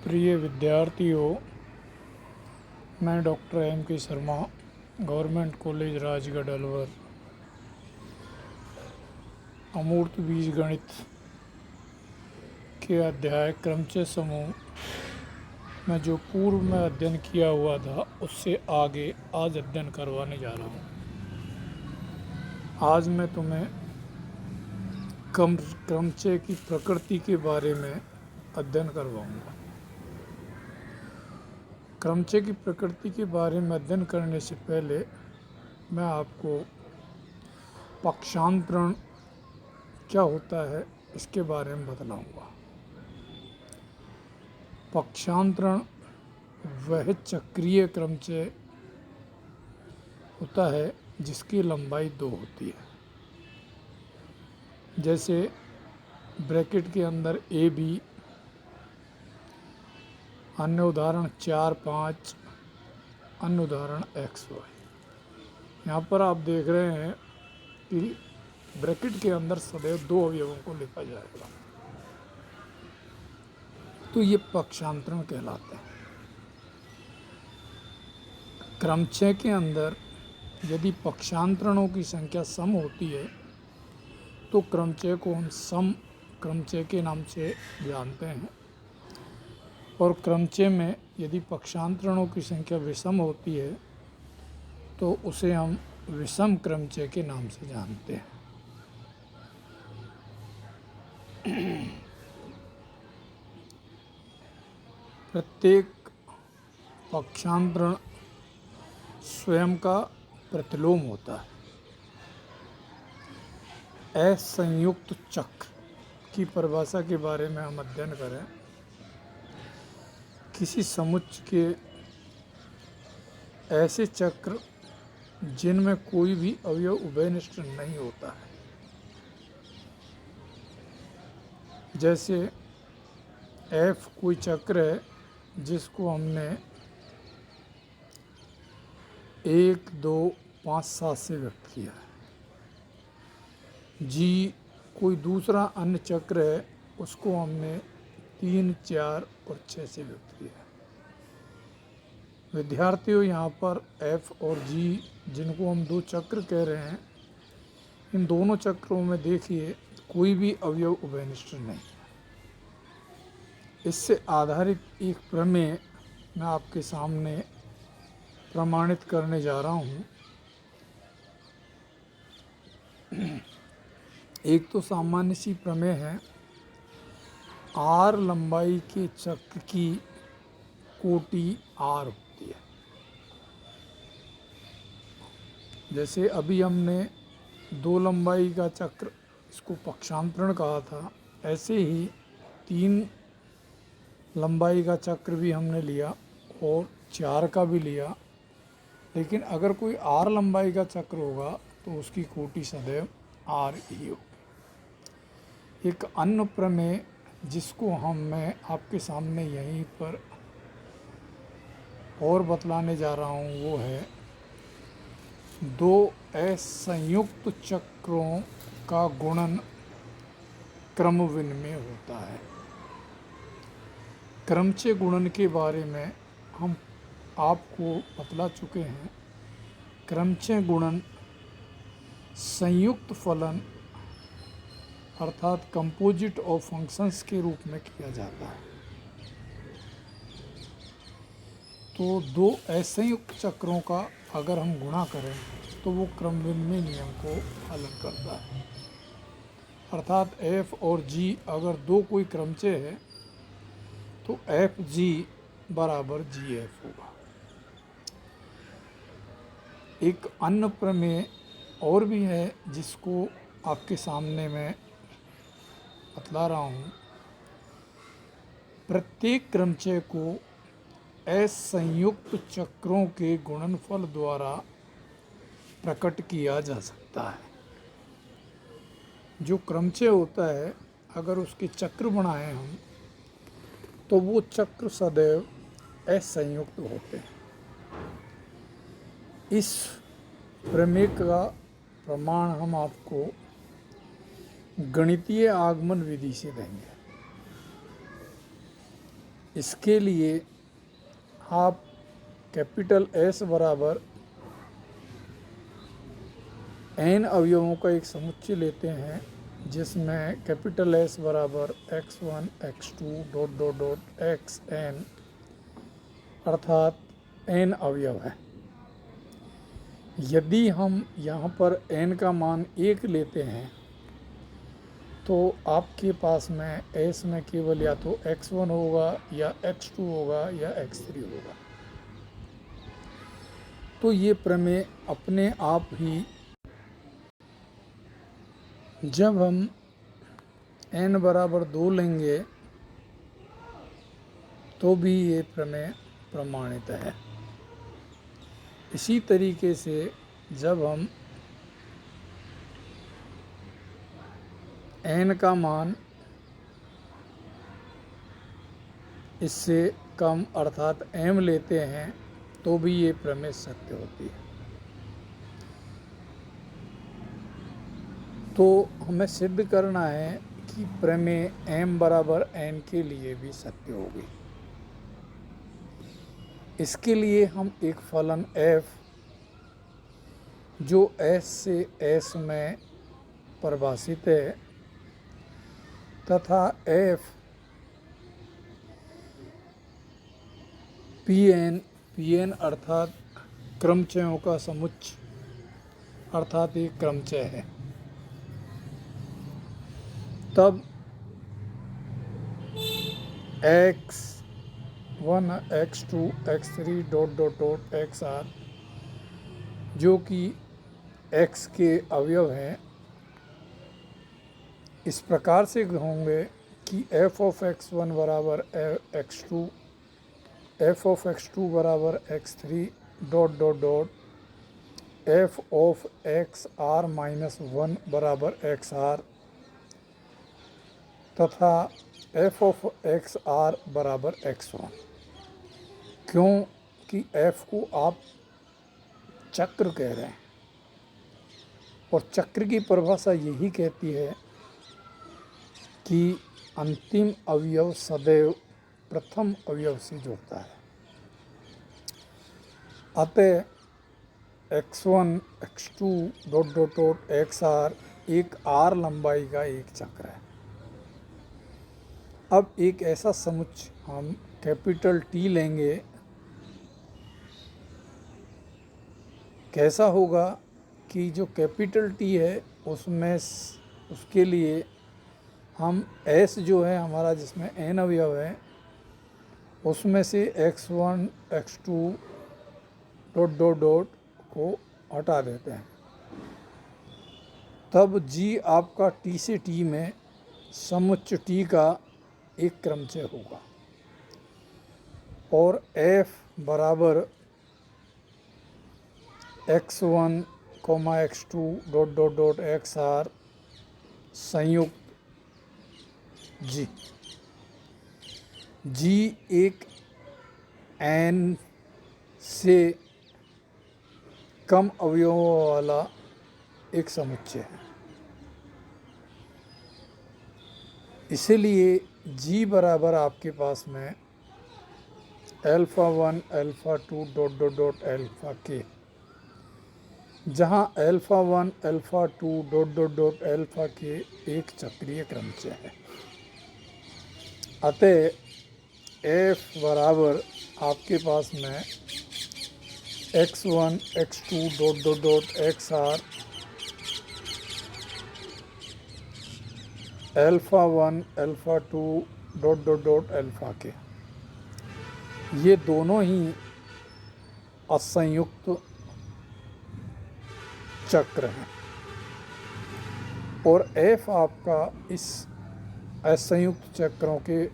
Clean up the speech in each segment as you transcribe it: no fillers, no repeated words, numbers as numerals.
प्रिय विद्यार्थियों, मैं डॉक्टर एम के शर्मा, गवर्नमेंट कॉलेज राजगढ़ अलवर, अमूर्त बीज गणित के अध्याय क्रमचय समूह में जो पूर्व में अध्ययन किया हुआ था उससे आगे आज अध्ययन करवाने जा रहा हूँ। आज मैं तुम्हें क्रमचय की प्रकृति के बारे में अध्ययन करवाऊँगा। क्रमचय की प्रकृति के बारे में अध्ययन करने से पहले मैं आपको पक्षांतरण क्या होता है इसके बारे में बतलाऊँगा। पक्षांतरण वह चक्रीय क्रमचय होता है जिसकी लंबाई 2 होती है। जैसे ब्रैकेट के अंदर ए बी, अन्य उदाहरण 4, 5, अन्य उदाहरण एक्स वाई। यहाँ पर आप देख रहे हैं कि ब्रैकेट के अंदर सदैव 2 अवयवों को लिखा जाएगा, तो ये पक्षांतरण कहलाते हैं। क्रमचय के अंदर यदि पक्षांतरणों की संख्या सम होती है तो क्रमचय को हम सम क्रमचय के नाम से जानते हैं, और क्रमचय में यदि पक्षांतरणों की संख्या विषम होती है तो उसे हम विषम क्रमचय के नाम से जानते हैं। प्रत्येक पक्षांतरण स्वयं का प्रतिलोम होता है। असंयुक्त चक्र की परिभाषा के बारे में हम अध्ययन करें। किसी समुच्चय के ऐसे चक्र जिनमें कोई भी अवयव उभयनिष्ठ नहीं होता है। जैसे एफ कोई चक्र है जिसको हमने 1, 2, 5, 7 से व्यक्त किया है। जी कोई दूसरा अन्य चक्र है, उसको हमने 3, 4 और 6 से व्यक्त किया है। विद्यार्थियों, यहाँ पर एफ और जी जिनको हम 2 चक्र कह रहे हैं, इन दोनों चक्रों में देखिए कोई भी अवयव उभयनिष्ठ नहीं। इससे आधारित एक प्रमेय मैं आपके सामने प्रमाणित करने जा रहा हूँ। एक तो सामान्य सी प्रमेय है, आर लंबाई के चक्र की कोटि आर होती है। जैसे अभी हमने 2 लंबाई का चक्र, इसको पक्षांतरण कहा था, ऐसे ही 3 लंबाई का चक्र भी हमने लिया और 4 का भी लिया। लेकिन अगर कोई आर लंबाई का चक्र होगा तो उसकी कोटि सदैव आर ही होगी। एक अन्य प्रमेय जिसको मैं आपके सामने यहीं पर और बतलाने जा रहा हूँ वो है 2 असंयुक्त चक्रों का गुणन क्रम विनिमय होता है। क्रमचय गुणन के बारे में हम आपको बतला चुके हैं। क्रमचय गुणन संयुक्त फलन अर्थात कंपोजिट ऑफ फंक्शंस के रूप में किया जाता है। तो 2 असंयुक्त चक्रों का अगर हम गुणा करें तो वो क्रम विनिमय नियम को पालन करता है। अर्थात एफ और जी अगर 2 कोई क्रमचय है तो एफ जी बराबर जी एफ होगा। एक अन्य प्रमेय और भी है जिसको आपके सामने मैं बतला रहा हूँ। प्रत्येक क्रमचय को असंयुक्त चक्रों के गुणनफल द्वारा प्रकट किया जा सकता है। जो क्रमचय होता है अगर उसके चक्र बनाए हम तो वो चक्र सदैव असंयुक्त होते हैं। इस प्रमेय का प्रमाण हम आपको गणितीय आगमन विधि से देंगे। इसके लिए आप कैपिटल S बराबर n अवयवों का एक समुच्चय लेते हैं, जिसमें कैपिटल S बराबर x1 x2 dot dot dot xn अर्थात n अवयव है। यदि हम यहाँ पर n का मान 1 लेते हैं तो आपके पास में S में केवल या तो x1 होगा या x2 होगा या x3 होगा। तो ये प्रमेय अपने आप ही, जब हम n बराबर 2 लेंगे तो भी ये प्रमेय प्रमाणित है। इसी तरीके से जब हम n का मान इससे कम अर्थात m लेते हैं तो भी ये प्रमेय सत्य होती है। तो हमें सिद्ध करना है कि प्रमेय m बराबर n के लिए भी सत्य होगी। इसके लिए हम एक फलन f जो s से s में परिभाषित है तथा f Pn अर्थात क्रमचयों का समुच्चय अर्थात एक क्रमचय है, तब x1 x2 x3 dot dot dot xr जो कि x के अवयव हैं इस प्रकार से होंगे कि f ऑफ x1 बराबर x2 f ऑफ x2 बराबर x3 dot dot dot f of xr minus 1 बराबर xr तथा f ऑफ xr बराबर x1। क्योंकि f को आप चक्र कह रहे हैं और चक्र की परिभाषा यही कहती है कि अंतिम अवयव सदैव प्रथम अवयव से जुड़ता है। अतः x1 x2 dot dot dot xr एक r लंबाई का एक चक्र है। अब एक ऐसा समुच्चय हम कैपिटल T लेंगे, कैसा होगा कि जो कैपिटल T है उसमें उसके लिए हम S जो है हमारा जिसमें n अवयव है उसमें से x1 x2 dot dot dot को हटा देते हैं, तब G आपका T से T में समुच्चय T का एक क्रमचय होगा और F बराबर x1 x2 dot dot dot xr संयुक्त G एक n से कम अवयवों वाला एक समुच्चय है। इसीलिए G बराबर आपके पास में α1 α2 डॉट डॉट डॉट अल्फा के, जहाँ α1 α2 डॉट डॉट डॉट अल्फा के एक चक्रीय क्रमचय है। अतः F बराबर आपके पास में x1 x2 dot dot dot xr α1 α2 dot dot dot alpha के, ये दोनों ही असंयुक्त चक्र हैं और F आपका इस असंयुक्त चक्रों के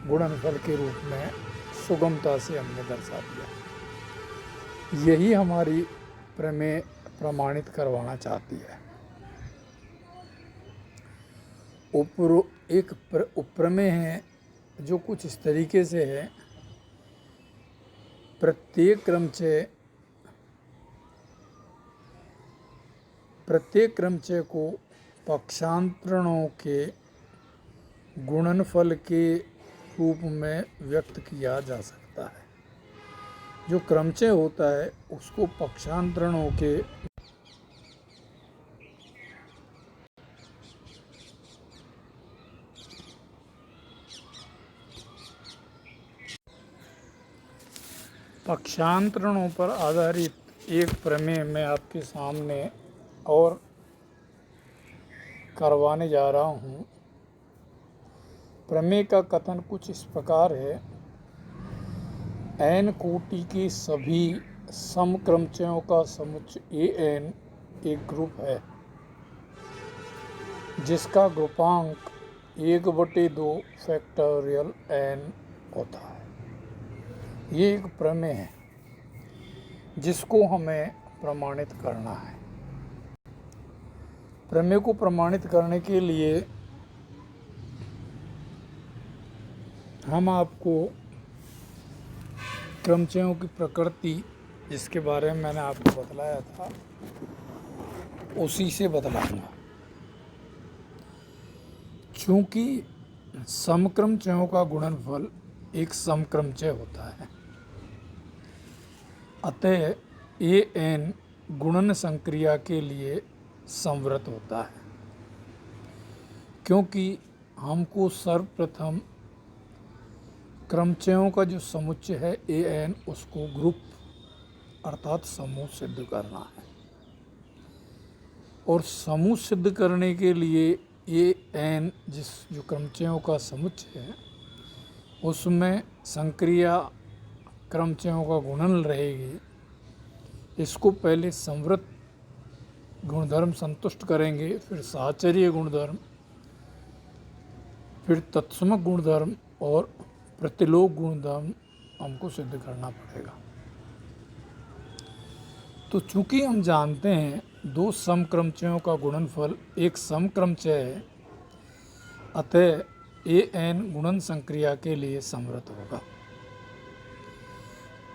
गुणनफल के रूप में सुगमता से हमने दर्शा दिया। यही हमारी प्रमेय प्रमाणित करवाना चाहती है। एक उपप्रमेय है जो कुछ इस तरीके से है, प्रत्येक क्रमचय को पक्षांतरणों के गुणनफल के रूप में व्यक्त किया जा सकता है। जो क्रमचय होता है उसको पक्षांतरणों के पक्षांतरणों पर आधारित एक प्रमेय मैं आपके सामने और करवाने जा रहा हूँ। प्रमेय का कथन कुछ इस प्रकार है। एन कोटि के सभी समक्रमचयों का समुच्चय एन एक ग्रुप है जिसका ग्रुपांक 1/2 फैक्टोरियल एन होता है। ये एक प्रमेय है जिसको हमें प्रमाणित करना है। प्रमेय को प्रमाणित करने के लिए हम आपको क्रमचयों की प्रकृति, जिसके बारे में मैंने आपको बतलाया था, उसी से बतलाऊंगा। चूँकि समक्रमचयों का गुणनफल एक समक्रमचय होता है, अतः ए एन गुणन संक्रिया के लिए संवृत होता है, क्योंकि हमको सर्वप्रथम क्रमचयों का जो समुच्चय है ए एन उसको ग्रुप अर्थात समूह सिद्ध करना है। और समूह सिद्ध करने के लिए ए एन जो क्रमचयों का समुच्चय है उसमें संक्रिया क्रमचयों का गुणन रहेगी। इसको पहले संवृत गुणधर्म संतुष्ट करेंगे, फिर साहचर्य गुणधर्म, फिर तत्समक गुणधर्म और प्रतिलोक गुणधर्म हमको सिद्ध करना पड़ेगा। तो चूंकि हम जानते हैं दो समक्रमचयों का गुणनफल एक समक्रमचय है, अतः ए एन गुणन संक्रिया के लिए संवृत होगा।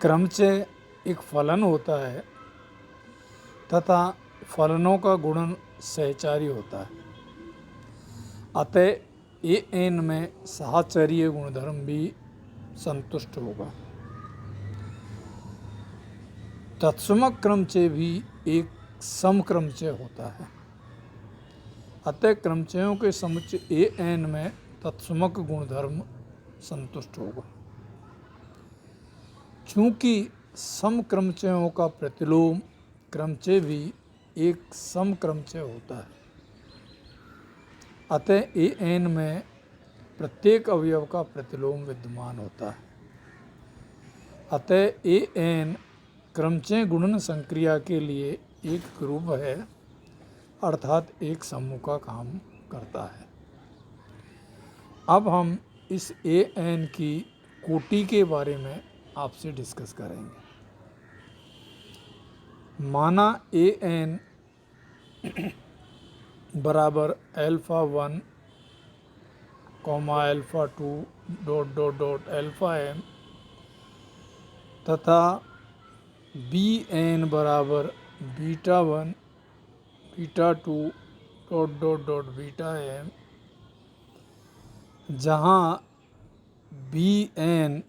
क्रमचय एक फलन होता है तथा फलनों का गुणन सहचारी होता है, अतः ए एन में साहचर्य गुणधर्म भी संतुष्ट होगा। तत्समक क्रमचय भी एक समक्रमचय होता है, अतः क्रमचयों के समुच्चय ए एन में तत्समक गुणधर्म संतुष्ट होगा। चूँकि समक्रमचयों का प्रतिलोम क्रमचय भी एक समक्रमचय होता है, अतः ए एन में प्रत्येक अवयव का प्रतिलोम विद्यमान होता है, अतः ए एन क्रमचय गुणन संक्रिया के लिए एक ग्रुप है अर्थात एक समूह का काम करता है। अब हम इस ए एन की कोटि के बारे में आपसे डिस्कस करेंगे। माना ए एन बराबर alpha 1, alpha 2 dot dot dot alpha M तथा बी एन बराबर beta 1, beta 2 dot dot dot beta M, जहाँ बी एन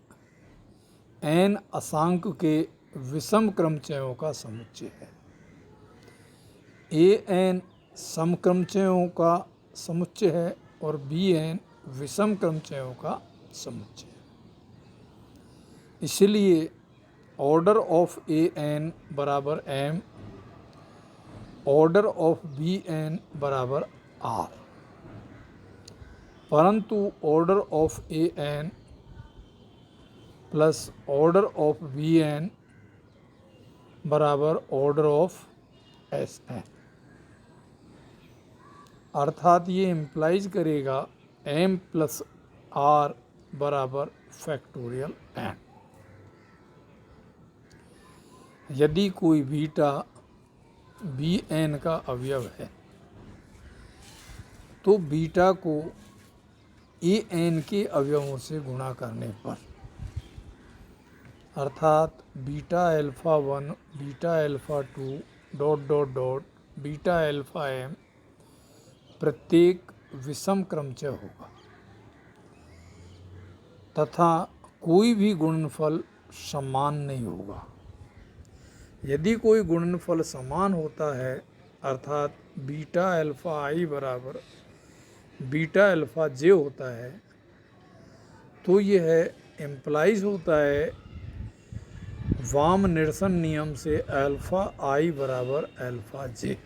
एन असांक के विषम क्रमचयों का समुच्चय है। ए एन समक्रमचयों का समुच्चय है और बी एन विषम क्रमचयों का समुच्चय है। इसलिए ऑर्डर ऑफ ए एन बराबर M, order of B N बराबर आर, परंतु order of A N plus order of B N बराबर ऑर्डर ऑफ एस एन, अर्थात ये इम्प्लाइज करेगा एम प्लस आर बराबर फैक्टोरियल एन। यदि कोई बीटा बी एन का अवयव है तो बीटा को ए एन के अवयवों से गुणा करने पर, अर्थात beta alpha 1, beta alpha 2 dot dot dot beta alpha M प्रत्येक विषम क्रमचय होगा। तथा कोई भी गुणनफल समान नहीं होगा। यदि कोई गुणनफल समान होता है अर्थात बीटा अल्फा आई बराबर बीटा अल्फा जे होता है तो यह इम्प्लाइज होता है वाम निरसन नियम से अल्फा आई बराबर अल्फा जे।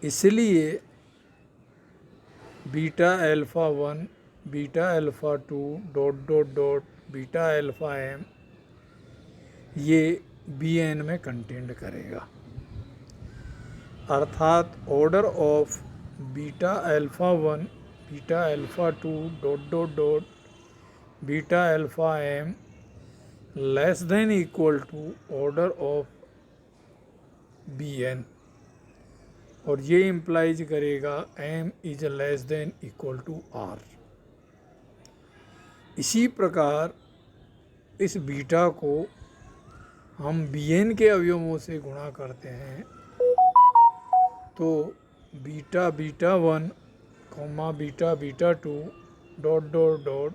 इसलिए beta alpha 1 beta alpha 2 dot dot dot beta alpha M ये बी एन में कंटेंट करेगा। अर्थात order of beta alpha 1 beta alpha 2 dot dot dot beta alpha M less than equal to order of B N, और ये implies करेगा M is less than equal to R. इसी प्रकार इस beta को हम बी एन के अवयवों से गुणा करते हैं तो beta beta 1 comma beta beta 2 dot dot dot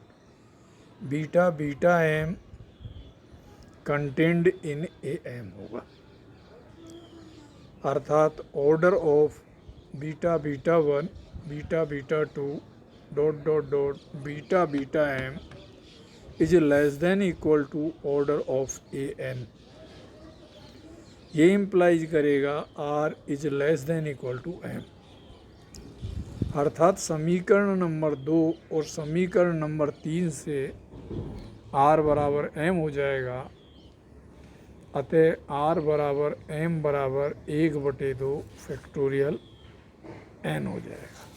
beta beta M contained in A M होगा। अर्थात order of beta beta 1 beta beta 2 dot dot dot beta beta M is less than equal to order of A N. ये implies करेगा R is less than equal to M. अर्थात समीकरण number 2 और समीकरण number 3 से are बराबर M हो जाएगा। अतः आर बराबर एम बराबर 1/2 फैक्टोरियल एन हो जाएगा।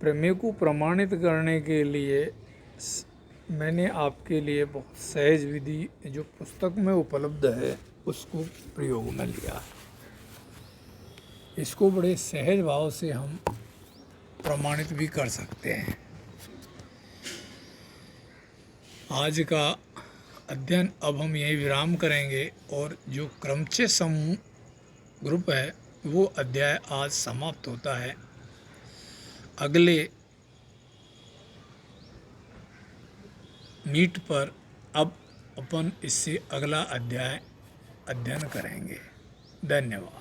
प्रमेय को प्रमाणित करने के लिए मैंने आपके लिए बहुत सहज विधि जो पुस्तक में उपलब्ध है उसको प्रयोग में लिया। इसको बड़े सहज भाव से हम प्रमाणित भी कर सकते हैं। आज का अध्ययन अब हम यही विराम करेंगे और जो क्रमचय समूह ग्रुप है वो अध्याय आज समाप्त होता है। अगले मीट पर अब अपन इससे अगला अध्याय अध्ययन करेंगे। धन्यवाद।